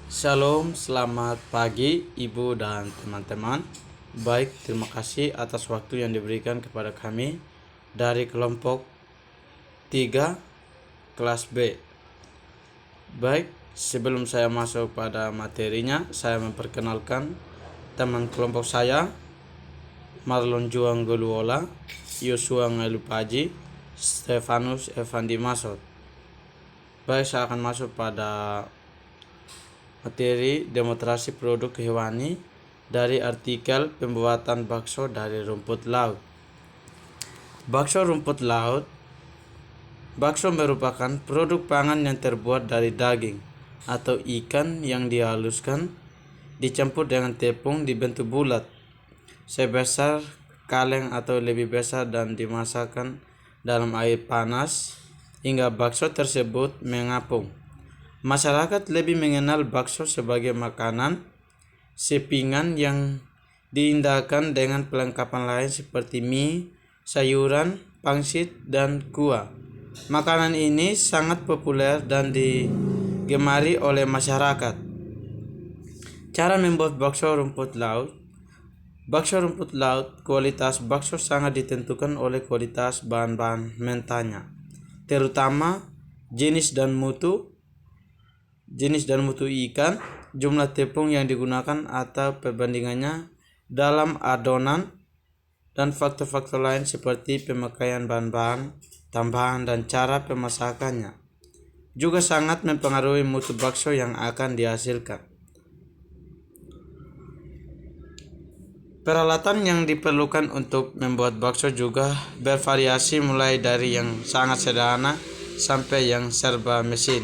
Shalom, selamat pagi Ibu dan teman-teman. Baik, terima kasih atas waktu yang diberikan kepada kami dari kelompok 3 kelas B. Baik, sebelum saya masuk pada materinya, saya memperkenalkan teman kelompok saya, Marlon Juang Goluola, Yosua Ngelupaji, Stefanus Evandi Masot. Baik, saya akan masuk pada materi demonstrasi produk hewani dari artikel pembuatan bakso dari rumput laut. Bakso rumput laut. Bakso merupakan produk pangan yang terbuat dari daging atau ikan yang dihaluskan, dicampur dengan tepung dibentuk bulat, sebesar kaleng atau lebih besar dan dimasakkan dalam air panas hingga bakso tersebut mengapung. Masyarakat lebih mengenal bakso sebagai makanan sepingan yang diindahkan dengan perlengkapan lain seperti mie, sayuran, pangsit, dan kuah. Makanan ini sangat populer dan digemari oleh masyarakat. Cara membuat bakso rumput laut. Bakso rumput laut, kualitas bakso sangat ditentukan oleh kualitas bahan-bahan mentahnya, terutama jenis dan mutu ikan, jumlah tepung yang digunakan atau perbandingannya dalam adonan, dan faktor-faktor lain seperti pemakaian bahan-bahan tambahan dan cara pemasakannya juga sangat mempengaruhi mutu bakso yang akan dihasilkan. Peralatan yang diperlukan untuk membuat bakso juga bervariasi mulai dari yang sangat sederhana sampai yang serba mesin.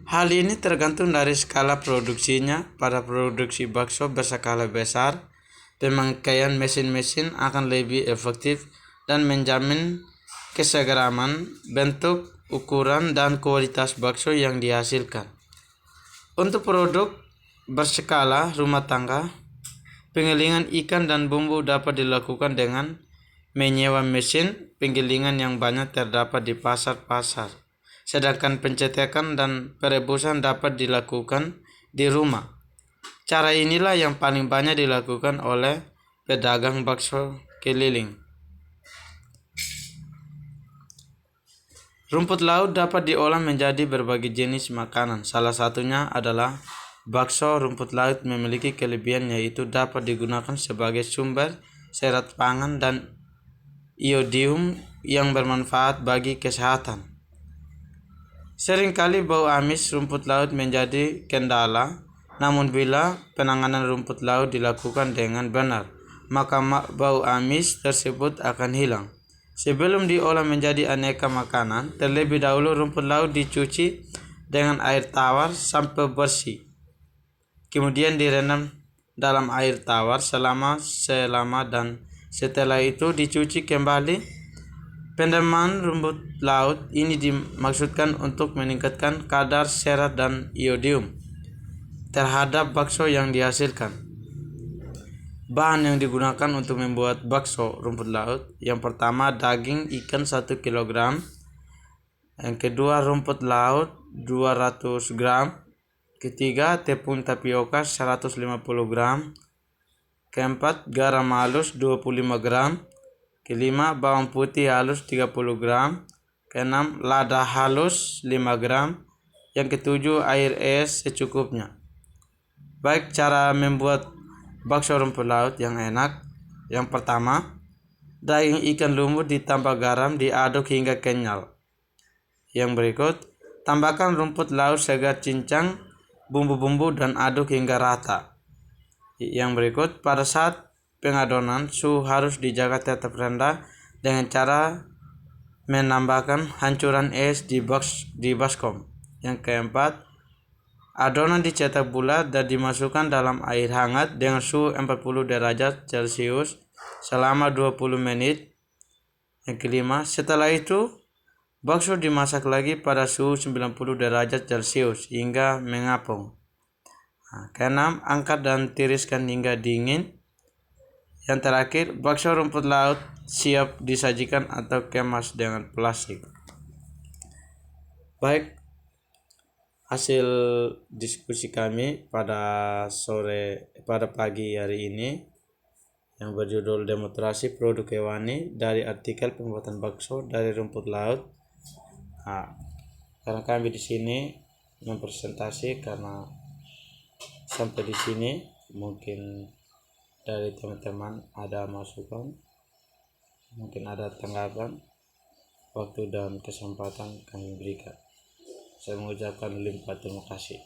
Hal ini tergantung dari skala produksinya. Pada produksi bakso berskala besar, pemakaian mesin-mesin akan lebih efektif dan menjamin kesegeraman, bentuk, ukuran, dan kualitas bakso yang dihasilkan. Untuk produk berskala rumah tangga, penggilingan ikan dan bumbu dapat dilakukan dengan menyewa mesin penggilingan yang banyak terdapat di pasar-pasar. Sedangkan pencetakan dan perebusan dapat dilakukan di rumah. Cara inilah yang paling banyak dilakukan oleh pedagang bakso keliling. Rumput laut dapat diolah menjadi berbagai jenis makanan. Salah satunya adalah bakso rumput laut memiliki kelebihan yaitu dapat digunakan sebagai sumber serat pangan dan iodium yang bermanfaat bagi kesehatan. Seringkali bau amis rumput laut menjadi kendala, namun bila penanganan rumput laut dilakukan dengan benar, maka bau amis tersebut akan hilang. Sebelum diolah menjadi aneka makanan, terlebih dahulu rumput laut dicuci dengan air tawar sampai bersih. Kemudian direndam dalam air tawar selama dan setelah itu dicuci kembali. Pendaman rumput laut ini dimaksudkan untuk meningkatkan kadar serat dan iodium terhadap bakso yang dihasilkan. Bahan yang digunakan untuk membuat bakso rumput laut: yang pertama daging ikan 1 kg, yang kedua rumput laut 200 gram, ketiga tepung tapioka 150 gram, keempat garam halus 25 gram, kelima bawang putih halus 30 gram, keenam lada halus 5 gram, yang ketujuh air es secukupnya. Baik, cara membuat bakso rumput laut yang enak. Yang pertama, daging ikan lumut ditambah garam diaduk hingga kenyal. Yang berikut, tambahkan rumput laut segar cincang, bumbu-bumbu dan aduk hingga rata. Yang berikut, pada saat pengadonan, suhu harus dijaga tetap rendah dengan cara menambahkan hancuran es di baskom. Yang keempat, adonan dicetak bulat dan dimasukkan dalam air hangat dengan suhu 40 derajat Celcius selama 20 menit. Yang kelima, setelah itu, bakso dimasak lagi pada suhu 90 derajat Celcius hingga mengapung. Keenam, angkat dan tiriskan hingga dingin. Yang terakhir, bakso rumput laut siap disajikan atau kemas dengan plastik. Baik, Hasil diskusi kami pada pagi hari ini yang berjudul Demokrasi Produk Hewani dari artikel pembuatan bakso dari rumput laut. Nah, karena kami di sini mempresentasi karena sampai di sini, mungkin dari teman-teman ada masukan, mungkin ada tanggapan, waktu dan kesempatan kami berikan. Saya mengucapkan limpah terima kasih.